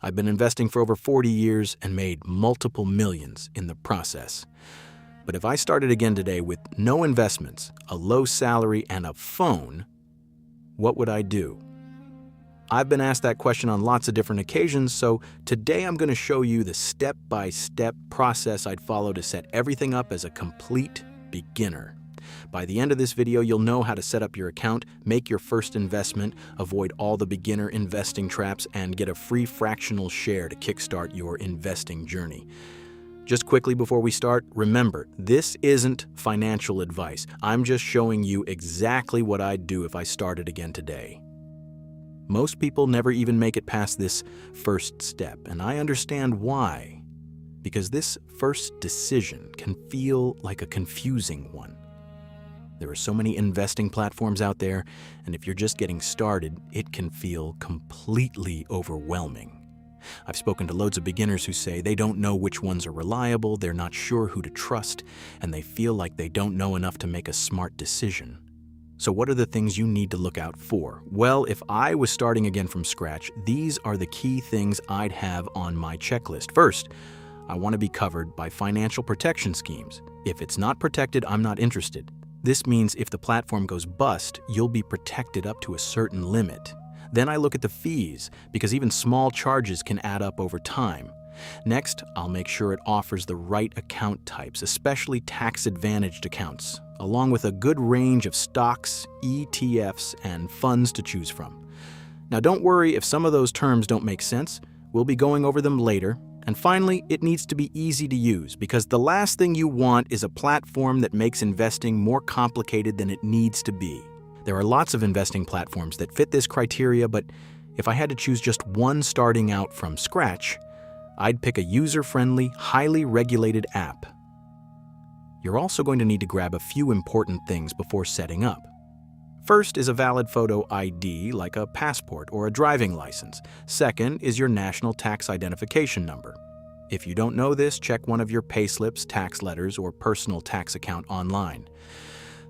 I've been investing for over 40 years and made multiple millions in the process. But if I started again today with no investments, a low salary, and a phone, what would I do? I've been asked that question on lots of different occasions, so today I'm going to show you the step-by-step process I'd follow to set everything up as a complete beginner. By the end of this video, you'll know how to set up your account, make your first investment, avoid all the beginner investing traps, and get a free fractional share to kickstart your investing journey. Just quickly before we start, remember, this isn't financial advice. I'm just showing you exactly what I'd do if I started again today. Most people never even make it past this first step, and I understand why. Because this first decision can feel like a confusing one. There are so many investing platforms out there, and if you're just getting started, it can feel completely overwhelming. I've spoken to loads of beginners who say they don't know which ones are reliable, they're not sure who to trust, and they feel like they don't know enough to make a smart decision. So what are the things you need to look out for? Well, if I was starting again from scratch, these are the key things I'd have on my checklist. First, I want to be covered by financial protection schemes. If it's not protected, I'm not interested. This means if the platform goes bust, you'll be protected up to a certain limit. Then I look at the fees, because even small charges can add up over time. Next, I'll make sure it offers the right account types, especially tax-advantaged accounts, along with a good range of stocks, ETFs, and funds to choose from. Now don't worry if some of those terms don't make sense. We'll be going over them later. And finally, it needs to be easy to use, because the last thing you want is a platform that makes investing more complicated than it needs to be. There are lots of investing platforms that fit this criteria, but if I had to choose just one starting out from scratch, I'd pick a user-friendly, highly regulated app. You're also going to need to grab a few important things before setting up. First is a valid photo ID like a passport or a driving license. Second is your national tax identification number. If you don't know this, check one of your payslips, tax letters, or personal tax account online.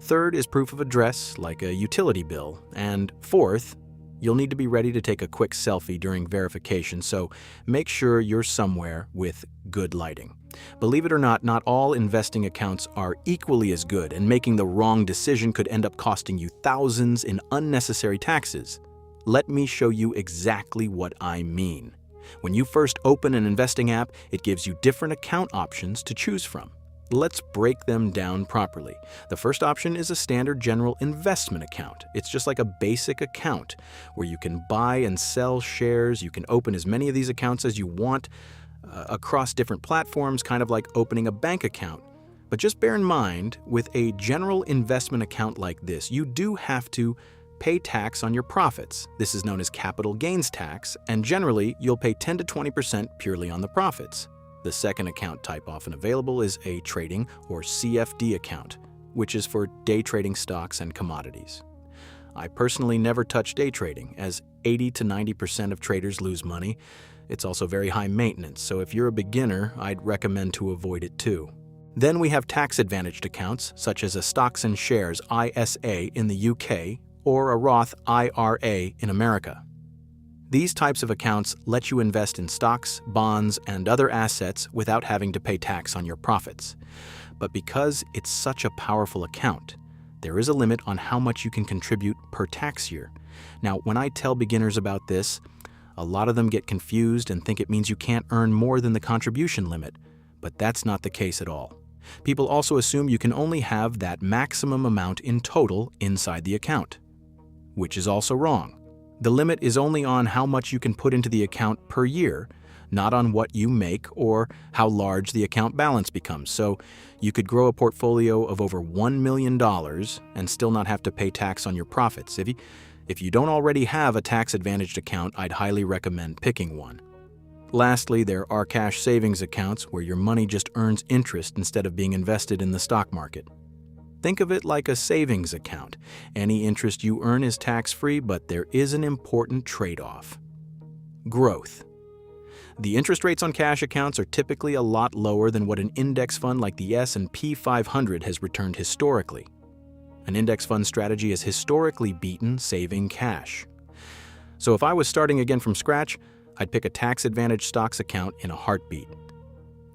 Third is proof of address like a utility bill. And fourth, you'll need to be ready to take a quick selfie during verification, so make sure you're somewhere with good lighting. Believe it or not, not all investing accounts are equally as good, and making the wrong decision could end up costing you thousands in unnecessary taxes. Let me show you exactly what I mean. When you first open an investing app, it gives you different account options to choose from. Let's break them down properly. The first option is a standard general investment account. It's just like a basic account where you can buy and sell shares. You can open as many of these accounts as you want across different platforms, kind of like opening a bank account. But just bear in mind, with a general investment account like this, you do have to pay tax on your profits. This is known as capital gains tax, and generally you'll pay 10 to 20% purely on the profits. The second account type often available is a trading or CFD account, which is for day trading stocks and commodities. I personally never touch day trading, as 80 to 90% of traders lose money. It's also very high maintenance, so if you're a beginner, I'd recommend to avoid it too. Then we have tax-advantaged accounts, such as a Stocks and Shares ISA in the UK or a Roth IRA in America. These types of accounts let you invest in stocks, bonds, and other assets without having to pay tax on your profits. But because it's such a powerful account, there is a limit on how much you can contribute per tax year. Now, when I tell beginners about this, a lot of them get confused and think it means you can't earn more than the contribution limit, but that's not the case at all. People also assume you can only have that maximum amount in total inside the account, which is also wrong. The limit is only on how much you can put into the account per year, not on what you make or how large the account balance becomes. So you could grow a portfolio of over $1 million and still not have to pay tax on your profits. If you don't already have a tax-advantaged account, I'd highly recommend picking one. Lastly, there are cash savings accounts where your money just earns interest instead of being invested in the stock market. Think of it like a savings account. Any interest you earn is tax-free, but there is an important trade-off: growth. The interest rates on cash accounts are typically a lot lower than what an index fund like the S&P 500 has returned historically. An index fund strategy has historically beaten saving cash. So if I was starting again from scratch, I'd pick a tax-advantaged stocks account in a heartbeat.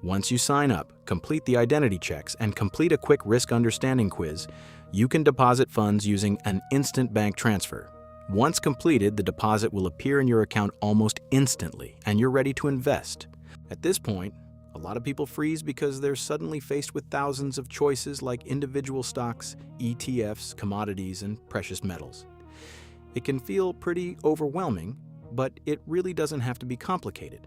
Once you sign up, complete the identity checks, and complete a quick risk understanding quiz, you can deposit funds using an instant bank transfer. Once completed, the deposit will appear in your account almost instantly, and you're ready to invest. At this point, a lot of people freeze because they're suddenly faced with thousands of choices like individual stocks, ETFs, commodities, and precious metals. It can feel pretty overwhelming, but it really doesn't have to be complicated.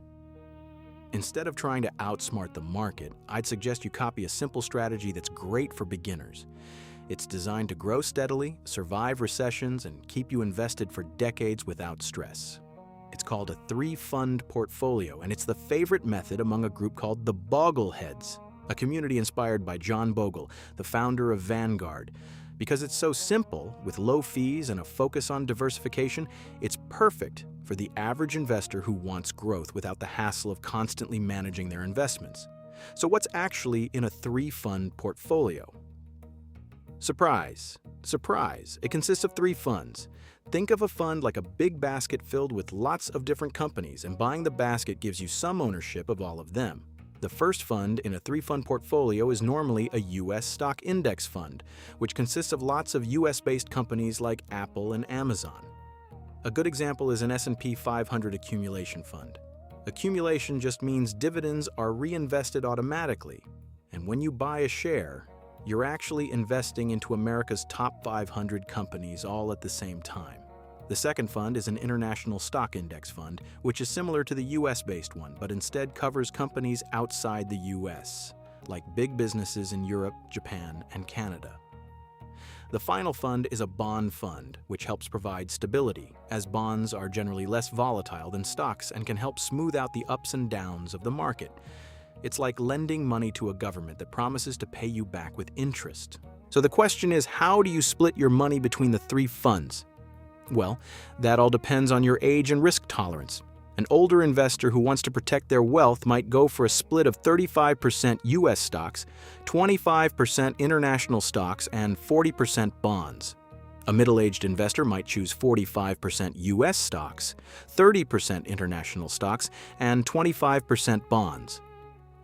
Instead of trying to outsmart the market, I'd suggest you copy a simple strategy that's great for beginners. It's designed to grow steadily, survive recessions, and keep you invested for decades without stress. It's called a three-fund portfolio, and it's the favorite method among a group called the Bogleheads, a community inspired by John Bogle, the founder of Vanguard. Because it's so simple, with low fees and a focus on diversification, it's perfect for the average investor who wants growth without the hassle of constantly managing their investments. So what's actually in a three-fund portfolio? Surprise! Surprise! It consists of three funds. Think of a fund like a big basket filled with lots of different companies, and buying the basket gives you some ownership of all of them. The first fund in a three-fund portfolio is normally a U.S. stock index fund, which consists of lots of U.S.-based companies like Apple and Amazon. A good example is an S&P 500 accumulation fund. Accumulation just means dividends are reinvested automatically, and when you buy a share, you're actually investing into America's top 500 companies all at the same time. The second fund is an international stock index fund, which is similar to the US-based one, but instead covers companies outside the US, like big businesses in Europe, Japan, and Canada. The final fund is a bond fund, which helps provide stability, as bonds are generally less volatile than stocks and can help smooth out the ups and downs of the market. It's like lending money to a government that promises to pay you back with interest. So the question is, how do you split your money between the three funds? Well, that all depends on your age and risk tolerance. An older investor who wants to protect their wealth might go for a split of 35% US stocks, 25% international stocks, and 40% bonds. A middle-aged investor might choose 45% US stocks, 30% international stocks, and 25% bonds.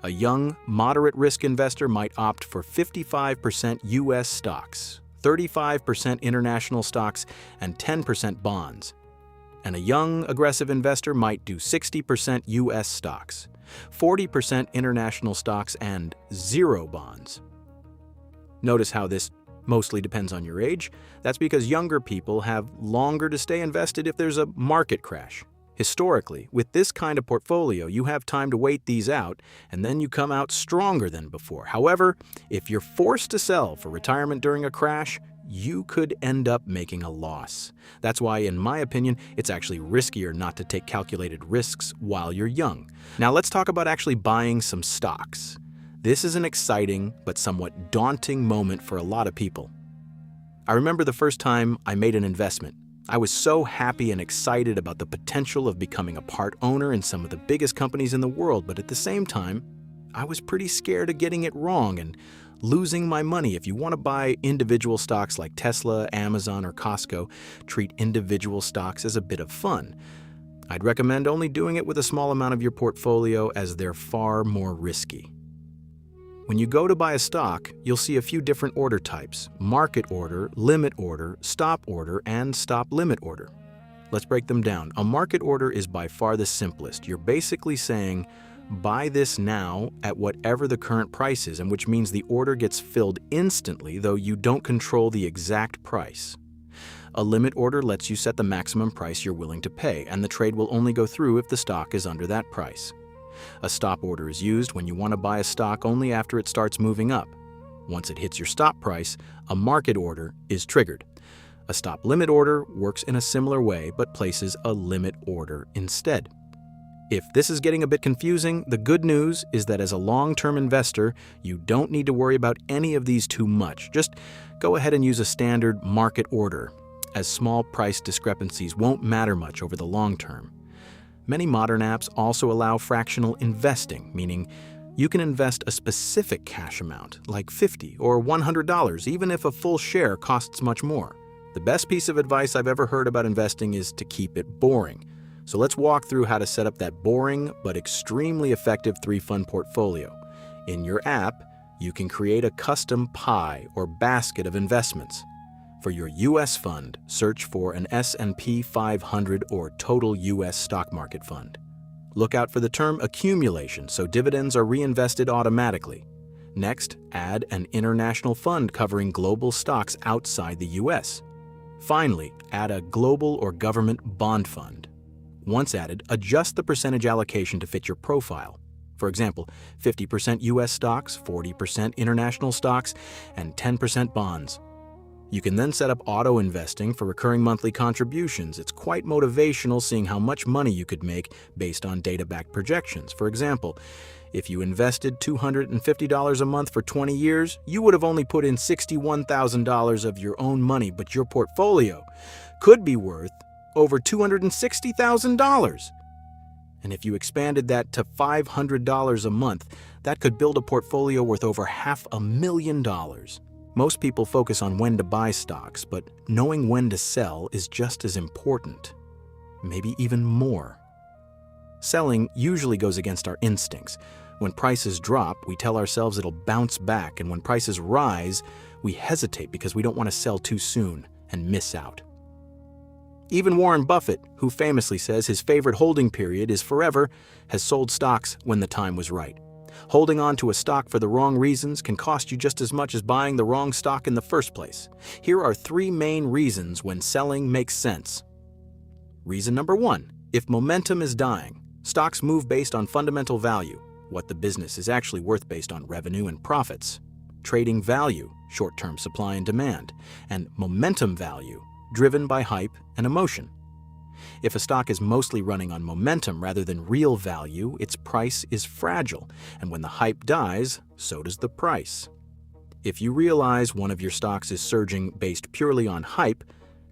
A young, moderate-risk investor might opt for 55% US stocks, 35% international stocks, and 10% bonds. And a young, aggressive investor might do 60% US stocks, 40% international stocks, and 0 bonds. Notice how this mostly depends on your age. That's because younger people have longer to stay invested if there's a market crash. Historically, with this kind of portfolio, you have time to wait these out, and then you come out stronger than before. However, if you're forced to sell for retirement during a crash, you could end up making a loss. That's why, in my opinion, it's actually riskier not to take calculated risks while you're young. Now let's talk about actually buying some stocks. This is an exciting but somewhat daunting moment for a lot of people. I remember the first time I made an investment. I was so happy and excited about the potential of becoming a part owner in some of the biggest companies in the world, but at the same time, I was pretty scared of getting it wrong and losing my money. If you want to buy individual stocks like Tesla, Amazon, or Costco, treat individual stocks as a bit of fun. I'd recommend only doing it with a small amount of your portfolio, as they're far more risky. When you go to buy a stock, you'll see a few different order types: market order, limit order, stop order, and stop limit order. Let's break them down. A market order is by far the simplest. You're basically saying, buy this now at whatever the current price is, and which means the order gets filled instantly, though you don't control the exact price. A limit order lets you set the maximum price you're willing to pay, and the trade will only go through if the stock is under that price. A stop order is used when you want to buy a stock only after it starts moving up. Once it hits your stop price, a market order is triggered. A stop limit order works in a similar way but places a limit order instead. If this is getting a bit confusing, the good news is that as a long-term investor, you don't need to worry about any of these too much. Just go ahead and use a standard market order, as small price discrepancies won't matter much over the long term. Many modern apps also allow fractional investing, meaning you can invest a specific cash amount, like $50 or $100, even if a full share costs much more. The best piece of advice I've ever heard about investing is to keep it boring. So let's walk through how to set up that boring but extremely effective 3-fund portfolio. In your app, you can create a custom pie or basket of investments. For your U.S. fund, search for an S&P 500 or total U.S. stock market fund. Look out for the term accumulation, so dividends are reinvested automatically. Next, add an international fund covering global stocks outside the U.S. Finally, add a global or government bond fund. Once added, adjust the percentage allocation to fit your profile. For example, 50% U.S. stocks, 40% international stocks, and 10% bonds. You can then set up auto-investing for recurring monthly contributions. It's quite motivational seeing how much money you could make based on data-backed projections. For example, if you invested $250 a month for 20 years, you would have only put in $61,000 of your own money, but your portfolio could be worth over $260,000. And if you expanded that to $500 a month, that could build a portfolio worth over $500,000. Most people focus on when to buy stocks, but knowing when to sell is just as important, maybe even more. Selling usually goes against our instincts. When prices drop, we tell ourselves it'll bounce back, and when prices rise, we hesitate because we don't want to sell too soon and miss out. Even Warren Buffett, who famously says his favorite holding period is forever, has sold stocks when the time was right. Holding on to a stock for the wrong reasons can cost you just as much as buying the wrong stock in the first place. Here are 3 main reasons when selling makes sense. Reason number 1, if momentum is dying. Stocks move based on fundamental value, what the business is actually worth based on revenue and profits. Trading value, short-term supply and demand, and momentum value, driven by hype and emotion. If a stock is mostly running on momentum rather than real value, its price is fragile, and when the hype dies, so does the price. If you realize one of your stocks is surging based purely on hype,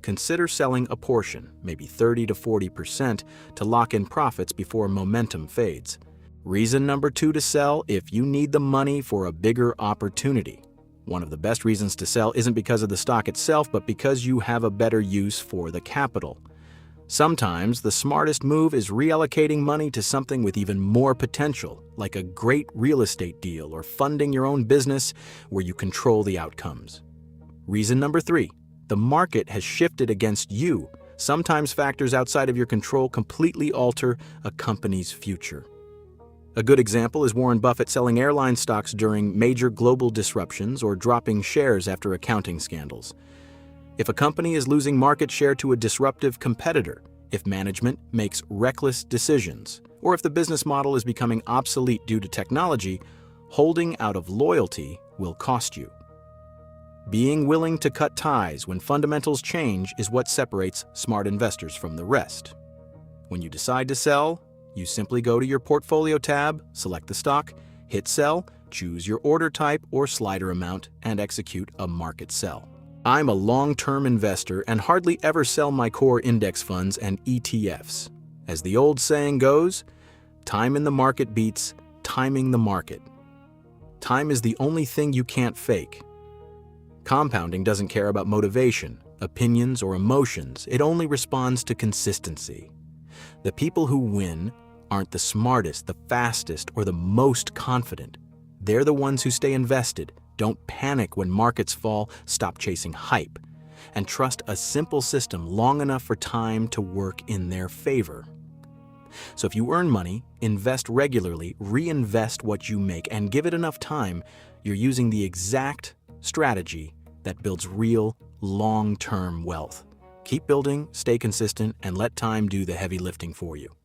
consider selling a portion, maybe 30 to 40%, to lock in profits before momentum fades. Reason number 2 to sell, if you need the money for a bigger opportunity. One of the best reasons to sell isn't because of the stock itself, but because you have a better use for the capital. Sometimes the smartest move is reallocating money to something with even more potential, like a great real estate deal or funding your own business where you control the outcomes. Reason number 3, the market has shifted against you. Sometimes factors outside of your control completely alter a company's future. A good example is Warren Buffett selling airline stocks during major global disruptions or dropping shares after accounting scandals. If a company is losing market share to a disruptive competitor, if management makes reckless decisions, or if the business model is becoming obsolete due to technology, holding out of loyalty will cost you. Being willing to cut ties when fundamentals change is what separates smart investors from the rest. When you decide to sell, you simply go to your portfolio tab, select the stock, hit sell, choose your order type or slider amount, and execute a market sell. I'm a long-term investor and hardly ever sell my core index funds and ETFs. As the old saying goes, time in the market beats timing the market. Time is the only thing you can't fake. Compounding doesn't care about motivation, opinions, or emotions. It only responds to consistency. The people who win aren't the smartest, the fastest, or the most confident. They're the ones who stay invested, don't panic when markets fall, stop chasing hype, and trust a simple system long enough for time to work in their favor. So if you earn money, invest regularly, reinvest what you make, and give it enough time, you're using the exact strategy that builds real, long-term wealth. Keep building, stay consistent, and let time do the heavy lifting for you.